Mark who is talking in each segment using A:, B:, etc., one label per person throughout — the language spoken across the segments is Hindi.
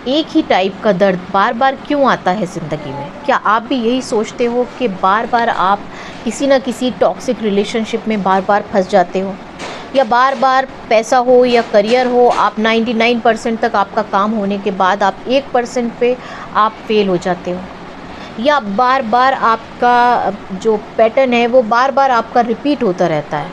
A: एक ही टाइप का दर्द बार बार क्यों आता है ज़िंदगी में? क्या आप भी यही सोचते हो कि बार बार आप किसी न किसी टॉक्सिक रिलेशनशिप में बार बार फंस जाते हो, या बार बार पैसा हो या करियर हो, आप 99% तक आपका काम होने के बाद आप 1% पे आप फेल हो जाते हो, या बार बार आपका जो पैटर्न है वो बार बार आपका रिपीट होता रहता है,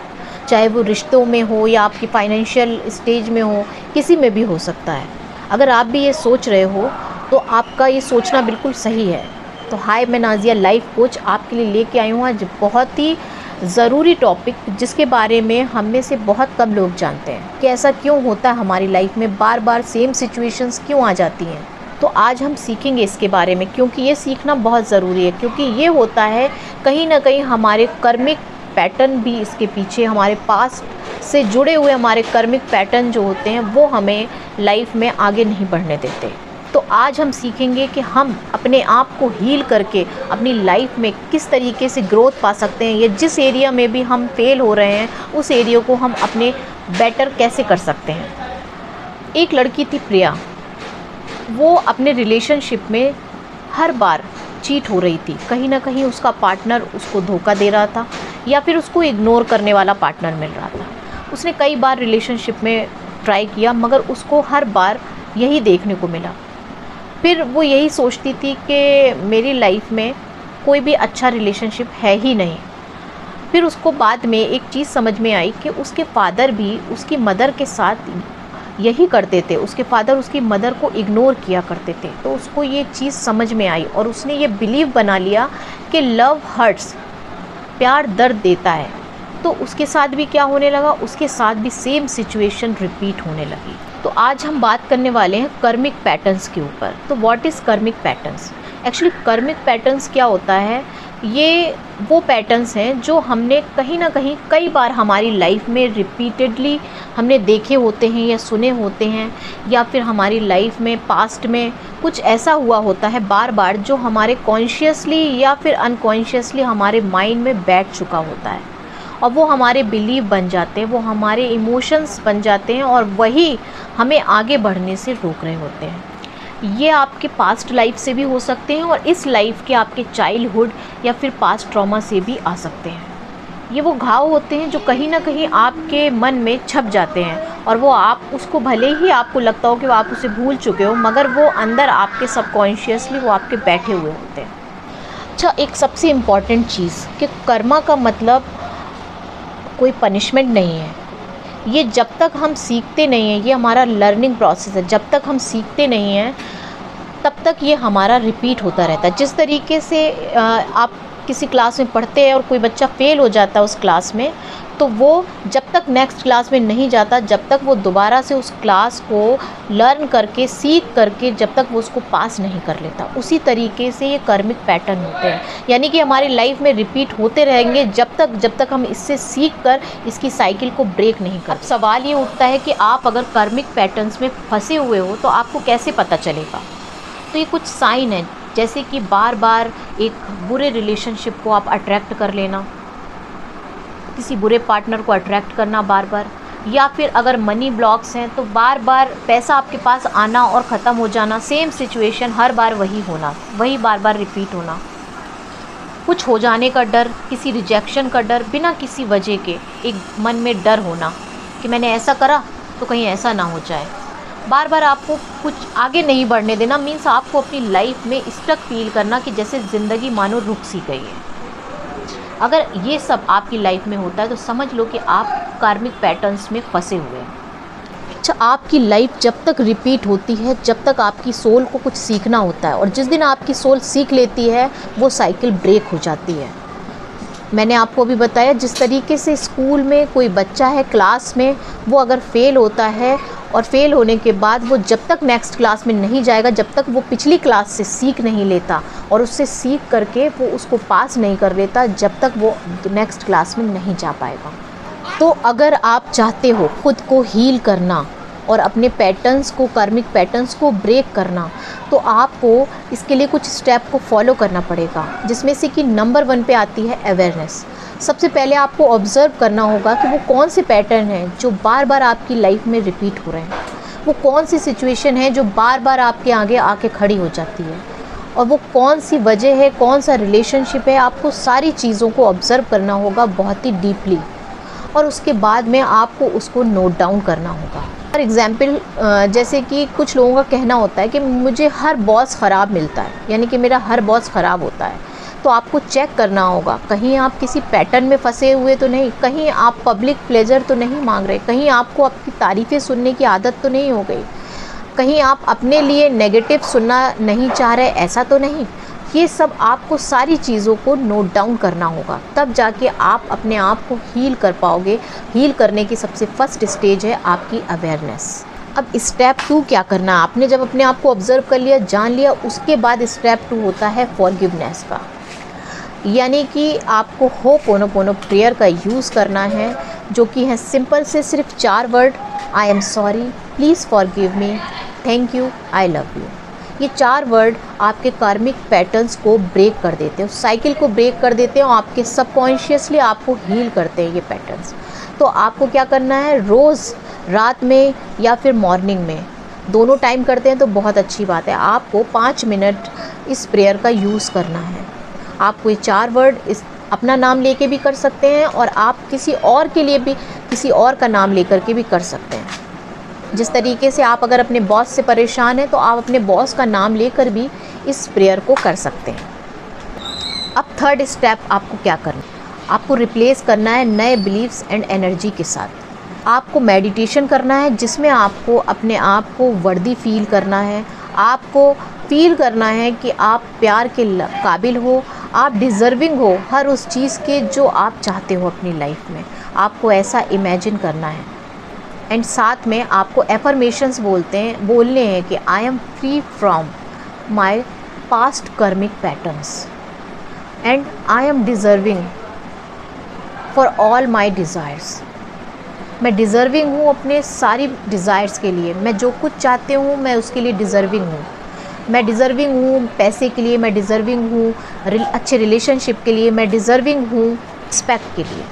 A: चाहे वो रिश्तों में हो या आपकी फाइनेंशियल स्टेज में हो, किसी में भी हो सकता है। अगर आप भी ये सोच रहे हो तो आपका ये सोचना बिल्कुल सही है। तो हाय, मैं नाज़िया लाइफ कोच आपके लिए लेके आई हूँ आज बहुत ही ज़रूरी टॉपिक, जिसके बारे में हम में से बहुत कम लोग जानते हैं कि ऐसा क्यों होता है हमारी लाइफ में, बार बार सेम सिचुएशंस क्यों आ जाती हैं। तो आज हम सीखेंगे इसके बारे में, क्योंकि ये सीखना बहुत ज़रूरी है, क्योंकि ये होता है कहीं ना कहीं हमारे कर्मिक पैटर्न भी इसके पीछे, हमारे पास्ट से जुड़े हुए हमारे कर्मिक पैटर्न जो होते हैं वो हमें लाइफ में आगे नहीं बढ़ने देते। तो आज हम सीखेंगे कि हम अपने आप को हील करके अपनी लाइफ में किस तरीके से ग्रोथ पा सकते हैं, या जिस एरिया में भी हम फेल हो रहे हैं उस एरिया को हम अपने बेटर कैसे कर सकते हैं। एक लड़की थी प्रिया, वो अपने रिलेशनशिप में हर बार चीट हो रही थी। कहीं ना कहीं उसका पार्टनर उसको धोखा दे रहा था, या फिर उसको इग्नोर करने वाला पार्टनर मिल रहा था। उसने कई बार रिलेशनशिप में ट्राई किया, मगर उसको हर बार यही देखने को मिला। फिर वो यही सोचती थी कि मेरी लाइफ में कोई भी अच्छा रिलेशनशिप है ही नहीं। फिर उसको बाद में एक चीज़ समझ में आई कि उसके फादर भी उसकी मदर के साथ यही करते थे। उसके फादर उसकी मदर को इग्नोर किया करते थे। तो उसको ये चीज़ समझ में आई और उसने ये बिलीव बना लिया कि लव हर्ट्स, प्यार दर्द देता है। तो उसके साथ भी क्या होने लगा, उसके साथ भी सेम सिचुएशन रिपीट होने लगी। तो आज हम बात करने वाले हैं कर्मिक पैटर्न्स के ऊपर। तो what is karmic patterns? Actually karmic patterns क्या होता है, ये वो पैटर्न्स हैं जो हमने कहीं ना कहीं कई बार हमारी लाइफ में रिपीटेडली हमने देखे होते हैं या सुने होते हैं, या फिर हमारी लाइफ में पास्ट में कुछ ऐसा हुआ होता है बार बार जो हमारे कॉन्शियसली या फिर अनकॉन्शियसली हमारे माइंड में बैठ चुका होता है, और वो हमारे बिलीव बन जाते हैं, वो हमारे इमोशंस बन जाते हैं, और वही हमें आगे बढ़ने से रोक रहे होते हैं। ये आपके पास्ट लाइफ से भी हो सकते हैं, और इस लाइफ के आपके चाइल्डहुड या फिर पास्ट ट्रॉमा से भी आ सकते हैं। ये वो घाव होते हैं जो कहीं ना कहीं आपके मन में छप जाते हैं, और वो आप उसको भले ही आपको लगता हो कि वो आप उसे भूल चुके हो, मगर वो अंदर आपके सबकॉन्शियसली वो आपके बैठे हुए होते हैं। अच्छा, एक सबसे इम्पॉर्टेंट चीज़ कि कर्मा का मतलब कोई पनिशमेंट नहीं है। ये जब तक हम सीखते नहीं हैं, ये हमारा लर्निंग प्रोसेस है। जब तक हम सीखते नहीं हैं तब तक ये हमारा रिपीट होता रहता है। जिस तरीके से आप किसी क्लास में पढ़ते हैं और कोई बच्चा फेल हो जाता है उस क्लास में, तो वो जब तक नेक्स्ट क्लास में नहीं जाता, जब तक वो दोबारा से उस क्लास को लर्न करके सीख करके जब तक वो उसको पास नहीं कर लेता, उसी तरीके से ये कर्मिक पैटर्न होते हैं। यानी कि हमारी लाइफ में रिपीट होते रहेंगे जब तक हम इससे सीख कर इसकी साइकिल को ब्रेक नहीं कर। अब सवाल ये उठता है कि आप अगर कर्मिक पैटर्न्स में फंसे हुए हो तो आपको कैसे पता चलेगा? तो ये कुछ साइन है, जैसे कि बार बार एक बुरे रिलेशनशिप को आप अट्रैक्ट कर लेना, किसी बुरे पार्टनर को अट्रैक्ट करना बार बार, या फिर अगर मनी ब्लॉक्स हैं तो बार बार पैसा आपके पास आना और ख़त्म हो जाना, सेम सिचुएशन हर बार वही होना, वही बार बार रिपीट होना, कुछ हो जाने का डर, किसी रिजेक्शन का डर, बिना किसी वजह के एक मन में डर होना कि मैंने ऐसा करा तो कहीं ऐसा ना हो जाए। बार बार आपको कुछ आगे नहीं बढ़ने देना, मीन्स आपको अपनी लाइफ में स्टक फील करना कि जैसे ज़िंदगी मानो रुक सी गई है। अगर ये सब आपकी लाइफ में होता है तो समझ लो कि आप कार्मिक पैटर्न्स में फंसे हुए हैं। अच्छा, आपकी लाइफ जब तक रिपीट होती है, जब तक आपकी सोल को कुछ सीखना होता है, और जिस दिन आपकी सोल सीख लेती है वो साइकिल ब्रेक हो जाती है। मैंने आपको अभी बताया, जिस तरीके से स्कूल में कोई बच्चा है क्लास में, वो अगर फेल होता है और फेल होने के बाद वो जब तक नेक्स्ट क्लास में नहीं जाएगा, जब तक वो पिछली क्लास से सीख नहीं लेता और उससे सीख करके वो उसको पास नहीं कर लेता, जब तक वो नेक्स्ट क्लास में नहीं जा पाएगा। तो अगर आप चाहते हो खुद को हील करना और अपने पैटर्न्स को, कार्मिक पैटर्न्स को ब्रेक करना, तो आपको इसके लिए कुछ स्टेप को फॉलो करना पड़ेगा, जिसमें से कि नंबर 1 पे आती है अवेयरनेस। सबसे पहले आपको ऑब्ज़र्व करना होगा कि वो कौन से पैटर्न हैं जो बार बार आपकी लाइफ में रिपीट हो रहे हैं। वो कौन सी सिचुएशन है जो बार बार आपके आगे आके खड़ी हो जाती है, और वो कौन सी वजह है, कौन सा रिलेशनशिप है। आपको सारी चीज़ों को ऑब्ज़र्व करना होगा बहुत ही डीपली, और उसके बाद में आपको उसको नोट डाउन करना होगा। फॉर एग्ज़ाम्पल, जैसे कि कुछ लोगों का कहना होता है कि मुझे हर बॉस ख़राब मिलता है, यानी कि मेरा हर बॉस ख़राब होता है। तो आपको चेक करना होगा, कहीं आप किसी पैटर्न में फंसे हुए तो नहीं, कहीं आप पब्लिक प्लेजर तो नहीं मांग रहे, कहीं आपको आपकी तारीफ़ें सुनने की आदत तो नहीं हो गई, कहीं आप अपने लिए नेगेटिव सुनना नहीं चाह रहे, ऐसा तो नहीं। ये सब आपको सारी चीज़ों को नोट डाउन करना होगा, तब जाके आप अपने आप को हील कर पाओगे। हील करने की सबसे फर्स्ट स्टेज है आपकी अवेयरनेस। अब स्टेप 2 क्या करना है, आपने जब अपने आप को ऑब्ज़र्व कर लिया, जान लिया, उसके बाद स्टेप 2 होता है फॉरगिवनेस का। यानी कि आपको होपोनोपोनो प्रेयर का यूज़ करना है, जो कि है सिंपल से सिर्फ 4 word, I am sorry, please forgive me, thank you, I love you. ये 4 वर्ड आपके कार्मिक पैटर्न्स को ब्रेक कर देते हैं, उस साइकिल को ब्रेक कर देते हैं, और आपके सबकॉन्शियसली आपको हील करते हैं ये पैटर्न्स। तो आपको क्या करना है, रोज़ रात में या फिर मॉर्निंग में, दोनों टाइम करते हैं तो बहुत अच्छी बात है। आपको 5 मिनट इस प्रेयर का यूज़ करना है। आपको ये 4 वर्ड अपना नाम लेके भी कर सकते हैं, और आप किसी और के लिए भी किसी और का नाम लेकर के भी कर सकते हैं। जिस तरीके से आप अगर अपने बॉस से परेशान हैं, तो आप अपने बॉस का नाम लेकर भी इस प्रेयर को कर सकते हैं। अब थर्ड स्टेप आपको क्या करना है, आपको रिप्लेस करना है नए बिलीव्स एंड एनर्जी के साथ। आपको मेडिटेशन करना है, जिसमें आपको अपने आप को वर्दी फील करना है। आपको फील करना है कि आप प्यार के काबिल हो, आप डिज़र्विंग हो हर उस चीज़ के जो आप चाहते हो अपनी लाइफ में। आपको ऐसा इमेजिन करना है। एंड साथ में आपको एफर्मेशंस बोलने हैं कि I am free from my past karmic patterns and I am deserving for all my desires. मैं डिज़र्विंग हूँ अपने सारी डिज़ायर्स के लिए, मैं जो कुछ चाहती हूँ मैं उसके लिए डिज़र्विंग हूँ। मैं डिज़र्विंग हूँ पैसे के लिए, मैं डिज़र्विंग हूँ अच्छे रिलेशनशिप के लिए, मैं डिज़र्विंग हूँ रिस्पेक्ट के लिए।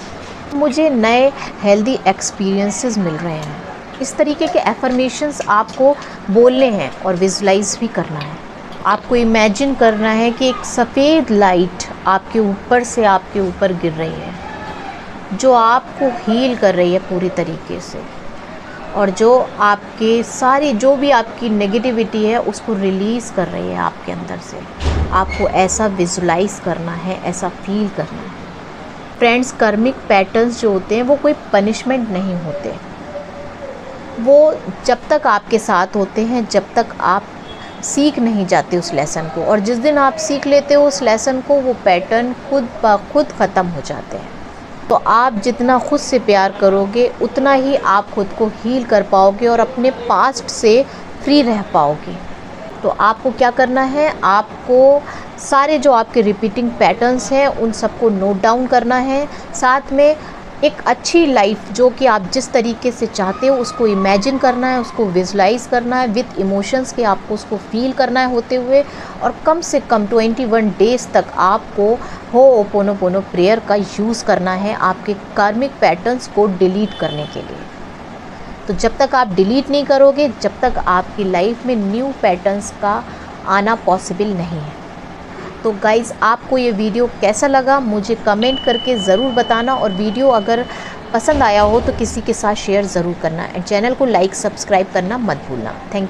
A: मुझे नए हेल्दी एक्सपीरियंसेस मिल रहे हैं। इस तरीके के एफर्मेशंस आपको बोलने हैं और विजुलाइज भी करना है। आपको इमेजिन करना है कि एक सफ़ेद लाइट आपके ऊपर से आपके ऊपर गिर रही है, जो आपको हील कर रही है पूरी तरीके से, और जो आपके सारी जो भी आपकी नेगेटिविटी है उसको रिलीज़ कर रही है आपके अंदर से। आपको ऐसा विजुलाइज करना है, ऐसा फील करना है। फ्रेंड्स, कर्मिक पैटर्न्स जो होते हैं वो कोई पनिशमेंट नहीं होते, वो जब तक आपके साथ होते हैं जब तक आप सीख नहीं जाते उस लेसन को, और जिस दिन आप सीख लेते हो उस लेसन को, वो पैटर्न खुद ब खुद ख़त्म हो जाते हैं। तो आप जितना खुद से प्यार करोगे उतना ही आप खुद को हील कर पाओगे और अपने पास्ट से फ्री रह पाओगे। तो आपको क्या करना है, आपको सारे जो आपके रिपीटिंग पैटर्न्स हैं उन सबको नोट डाउन करना है। साथ में एक अच्छी लाइफ जो कि आप जिस तरीके से चाहते हो उसको इमेजिन करना है, उसको विजुलाइज करना है विद इमोशंस के, आपको उसको फील करना है होते हुए, और कम से कम 21 डेज़ तक आपको होपोनोपोनो प्रेयर का यूज़ करना है आपके कार्मिक पैटर्न्स को डिलीट करने के लिए। तो जब तक आप डिलीट नहीं करोगे, जब तक आपकी लाइफ में न्यू पैटर्न्स का आना पॉसिबल नहीं है। तो गाइज़, आपको ये वीडियो कैसा लगा मुझे कमेंट करके ज़रूर बताना, और वीडियो अगर पसंद आया हो तो किसी के साथ शेयर ज़रूर करना, एंड चैनल को लाइक सब्सक्राइब करना मत भूलना। Thank you.